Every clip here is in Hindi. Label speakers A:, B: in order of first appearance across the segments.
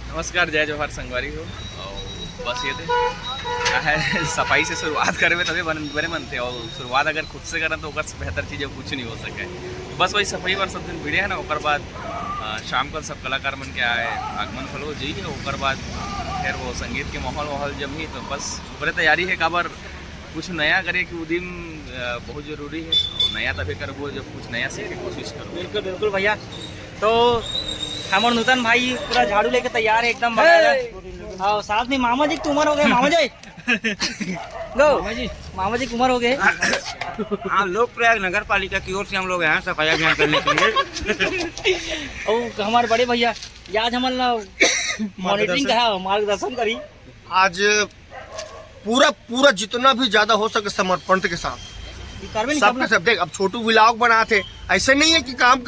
A: नमस्कार, जय जोहार संगवारी हो। और बस ये थे सफाई से शुरुआत करे तभी बड़े मन थे, और शुरुआत अगर खुद से करें तो बेहतर चीज़ें कुछ नहीं हो सके। बस वही सफाई बार सब दिन भिड़े है ना। ओकर बाद शाम को सब कलाकार मन के आए आगमन फलो जी। ओकर बाद फिर वो संगीत के माहौल जम ही, तो बस पूरे तैयारी है काबर कुछ नया करे कि उदिन बहुत ज़रूरी है। और नया तभी करबो जब कुछ नया सीखने की कोशिश करो। बिल्कुल बिल्कुल भैया। तो हमारे नूतन भाई पूरा झाड़ू लेके तैयार है एकदम। और साथ में मामा जी की उम्र हो गए। मामा जी गो मामा जी की उम्र हो गए।
B: हाँ, लोकप्रयाग नगर पालिका की ओर से हम लोग यहाँ सफाई अभियान करने के लिए।
A: और हमारे बड़े भैया आज हमारे मॉनिटरिंग का मार्गदर्शन करी।
C: आज पूरा जितना भी ज्यादा हो सके समर्पण के साथ सबके सब देख। अब छोटू व्लॉग बनाते, ऐसे नहीं है कि काम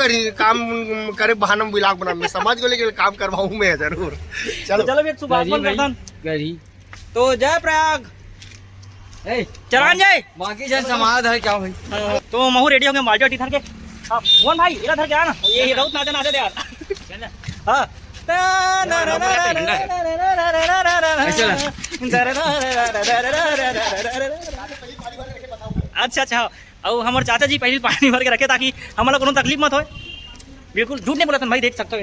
C: करे बहाना व्लॉग बना। मैं समझ गए लेकिन काम करवाऊँ मैं जरूर।
A: चलो एक सुभाषमन तो जय प्रयाग चलान जय
B: बाकी जन समाज है क्या भाई।
A: तो महू रेडी हो गए मार्केट इधर के। मोहन भाई इधर क्या ना ये बहुत नाचे दे यार। हाँ अच्छा। और हमारे चाचा जी पहले पानी भर के रखे ताकि हमारा कोनो तकलीफ मत हो। बिल्कुल झूठ नहीं बोला था भाई, देख सकते हो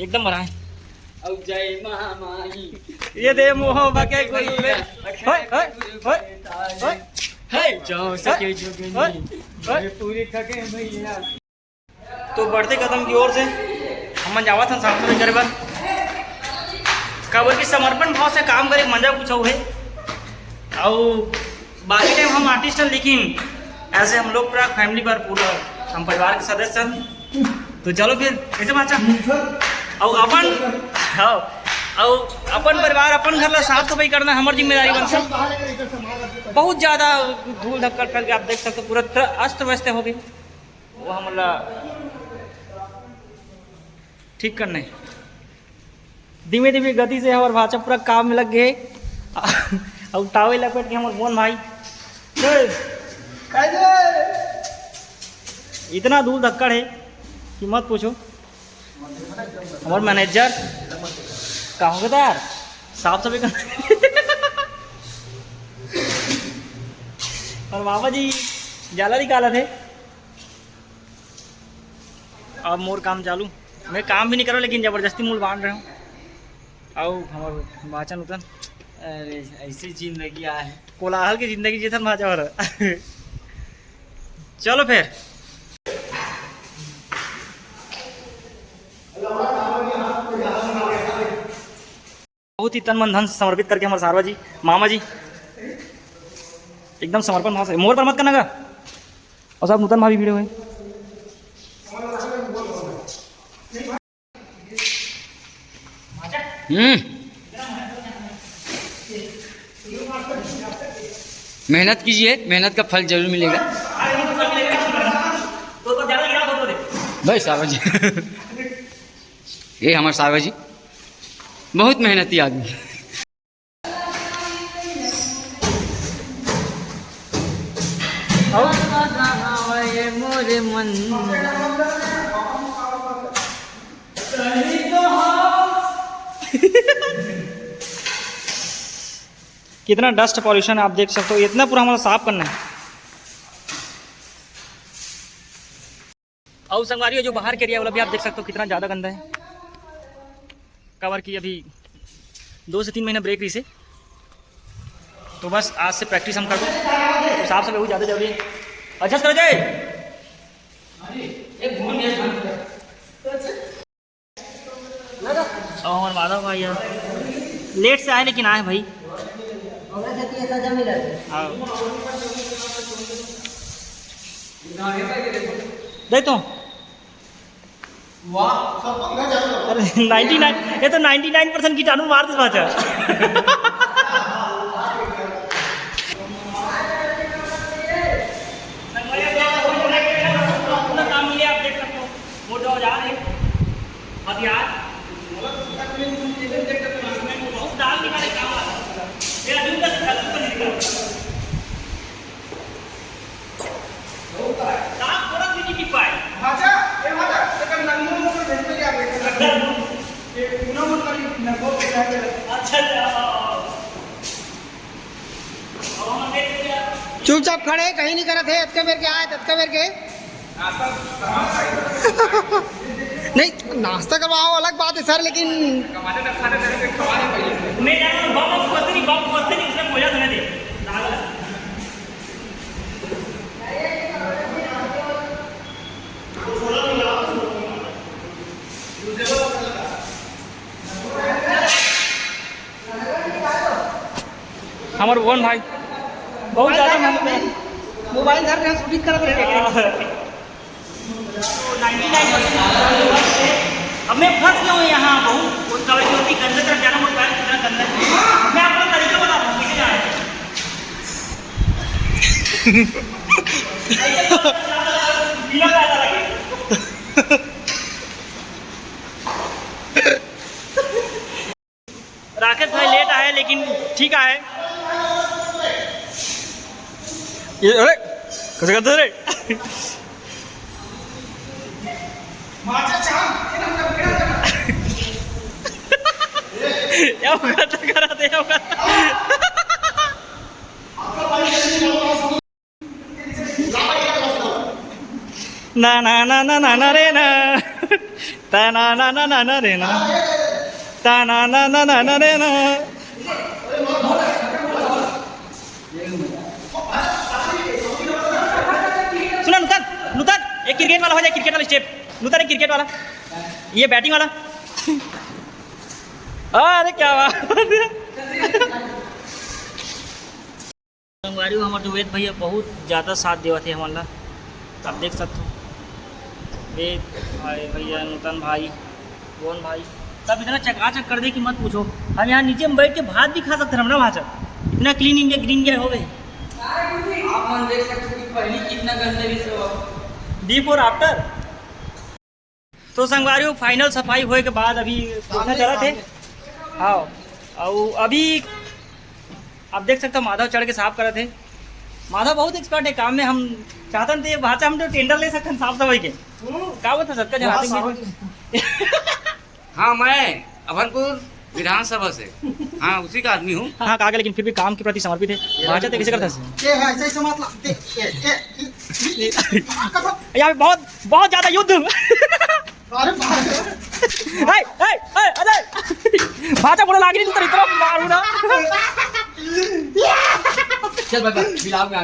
A: एकदम भरा है।
B: जय महामाई
A: ये दे मोह बके गुल्ले
B: पूरी थके भैया।
A: तो बढ़ते कदम की ओर से हम जावा था साफ सफाई करे बार काबर की समर्पण भाव से काम करे मजा कुछ है। और बाकी टाइम हम आर्टिस्ट हैं, लेकिन ऐसे हम लोग पूरा फैमिली पर पूरा हम परिवार के सदस्य हैं। तो चलो फिर कैसे बाचा और अपन परिवार अपन घर ला साफ सफाई करना हमारी जिम्मेदारी बनता। बहुत ज़्यादा धूल धक्कड़ फैल के आप देख सकते हो पूरा अस्त व्यस्त हो गए। वो हमारा ठीक करने धीमे धीमे गति से हमारे भाषा पूरा काम में लग गए। और टावे लपेट के हमारे मोहन भाई इतना धूल धक्कड़ है कि मत पूछो। हमारे मैनेजर कहाँ होगा यार साफ सफाई कर। और बाबा जी जाला निकाला थे। अब मोर काम चालू, मैं काम भी नहीं कर रहा लेकिन जबरदस्ती मूल बांध रहा हूँ। और हमारे वाचन उतन
B: अरे ऐसी जिंदगी है,
A: कोलाहल की जिंदगी जैसा भाचा हो रहा। चलो फिर बहुत ही तन मन धन से समर्पित करके हमारे सारवा जी मामा जी एकदम समर्पण भाव से मोर पर मत करना गा। और सब नूतन भाभी वीडियो है।
B: मेहनत कीजिए, मेहनत का फल जरूर मिलेगा भाई। साहब जी ये हमारे साहब जी बहुत मेहनती आदमी है। मोरे मन
A: कितना डस्ट पॉल्यूशन आप देख सकते हो, इतना पूरा हमारा साफ करना है। और संगवारी जो बाहर के एरिया वाला भी आप देख सकते हो कितना ज़्यादा गंदा है। कवर की अभी 2 से 3 महीना ब्रेक रही से, तो बस आज से प्रैक्टिस हम कर दो तो साफ सफाई बहुत ज़्यादा जरूरी है। अच्छा कर जाए
D: और हमारे माधव भाई यार लेट से आए लेकिन आए भाई। हाँ। देख तो अरे 99 ये तो 99% कीटाणु मार दे बाचा। काम मिले आप देख सकते हो मोटे औजार है हथियार बहुत दाल निकाले काम वाला मेरा दिन का दाल थोड़ा सी नहीं पाए।
C: चुपचाप खड़े कहीं नहीं करे थे अतके बेर के आए ततके बेर के नहीं नाश्ता करवाओ अलग बात है सर लेकिन
D: मैं जाना बाप पहुंचते नहीं इसमें बोला तुम्हें दे हमारे भुवन भाई बहुत ज़्यादा मेहनत है
C: मोबाइल धर रहे शूटिंग कर रहे हैं
D: 99% अब मैं फंस गया हूँ यहाँ बहुत कवर की होती गंदे तरफ जाना मुझे कितना गंदा है। मैं आपको तरीका बताता हूँ किसे जाना राकेश भाई लेट आए लेकिन ठीक आए। ये अरे कैसे करते रे कराते ना ना ना ना ना ना रे ना ता ना ना ना ना ना रे ना ता ना ना ना ना ना रे ना। सुना नूतन नूतन एक क्रिकेट वाला हो जाए क्रिकेट वाला स्टेप नूतन एक क्रिकेट वाला ये बैटिंग वाला अरे क्या बात संगवारी हमारे वेद भैया बहुत ज़्यादा साथ देवा थे हमारा आप देख सकते हो वेद भाई भैया नूतन भाई गोन भाई सब इतना चकाचक कर दे कि मत पूछो। हम यहाँ नीचे में बैठ के भात भी खा सकते हैं ना भाषा इतना क्लीन इंडिया ग्रीन इंडिया हो गए।
B: आप मन देख सकते हो कि पहले कितना गंदगी से
D: बिफोर आफ्टर तो संगवारियों फाइनल सफाई होए के बाद अभी पोछा चला थे। हाँ और अभी आप देख सकते हो माधव चढ़ के साफ कर रहे थे। माधव बहुत एक्सपर्ट है काम में। हम चाहते थे भाषा हम तो टेंडर ले सकते हैं साफ सफाई के क्या होता सबका जहाँ।
B: हाँ मैं अभनपुर विधानसभा से हाँ उसी का आदमी हूँ।
D: हाँ कहा लेकिन फिर भी काम के प्रति समर्पित है। भाषा तो कैसे करता है यहाँ पे बहुत बहुत ज्यादा युद्ध अरे भाषा पूरा लाग रही इतना मारू ना
B: चल बाबा बिलाव में आ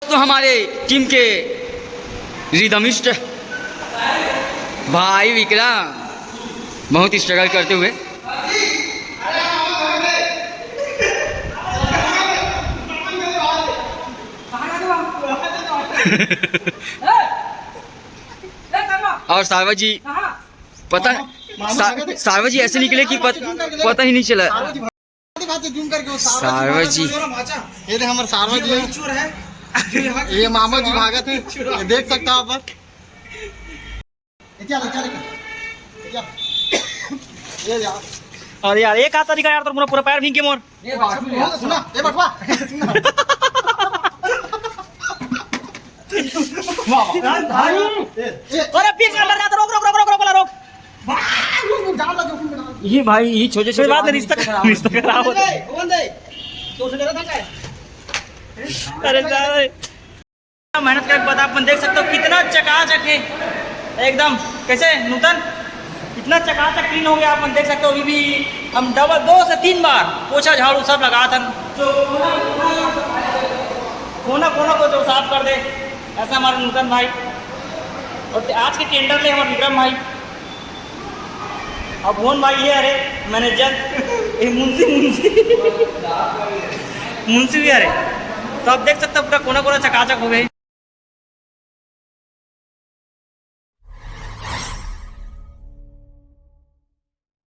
B: तो हमारे टीम के रिदमिस्ट भाई विक्रम बहुत स्ट्रगल करते हुए और सारवा जी पता सारवा जी ऐसे निकले कि पता ही नहीं चला। सारवा जी
C: ये हमारे सारवा जी है ये मामा जी भागत है ये देख सकते हो आप
D: अरे यार एक हाथ तरीका यार तो पूरा पैर भींग के मोर
C: सुना ये बटवा
D: अरे पीछे अंदर जाता रोक रोक रोक रोक रोक रोक ये भाई ये छोटे छोटे बात रिश्ता खराब होता है। अरे मेहनत करके बता अपन देख सकते हो कितना चकाचक है एकदम कैसे नूतन इतना चकाचक क्लीन हो गया अपन देख सकते हो। अभी भी हम डबल 2 से 3 बार पोछा झाड़ू सब लगा था जो कोना कोना को जो साफ कर दे, ऐसा हमारे नूतन भाई। और आज के टेंडर ले हमारे विक्रम भाई और भुवन भाई ये अरे मैनेजर ये मुंशी भी अरे। तो आप देख सकते हो पूरा कोना कोना चकाचक हो गए।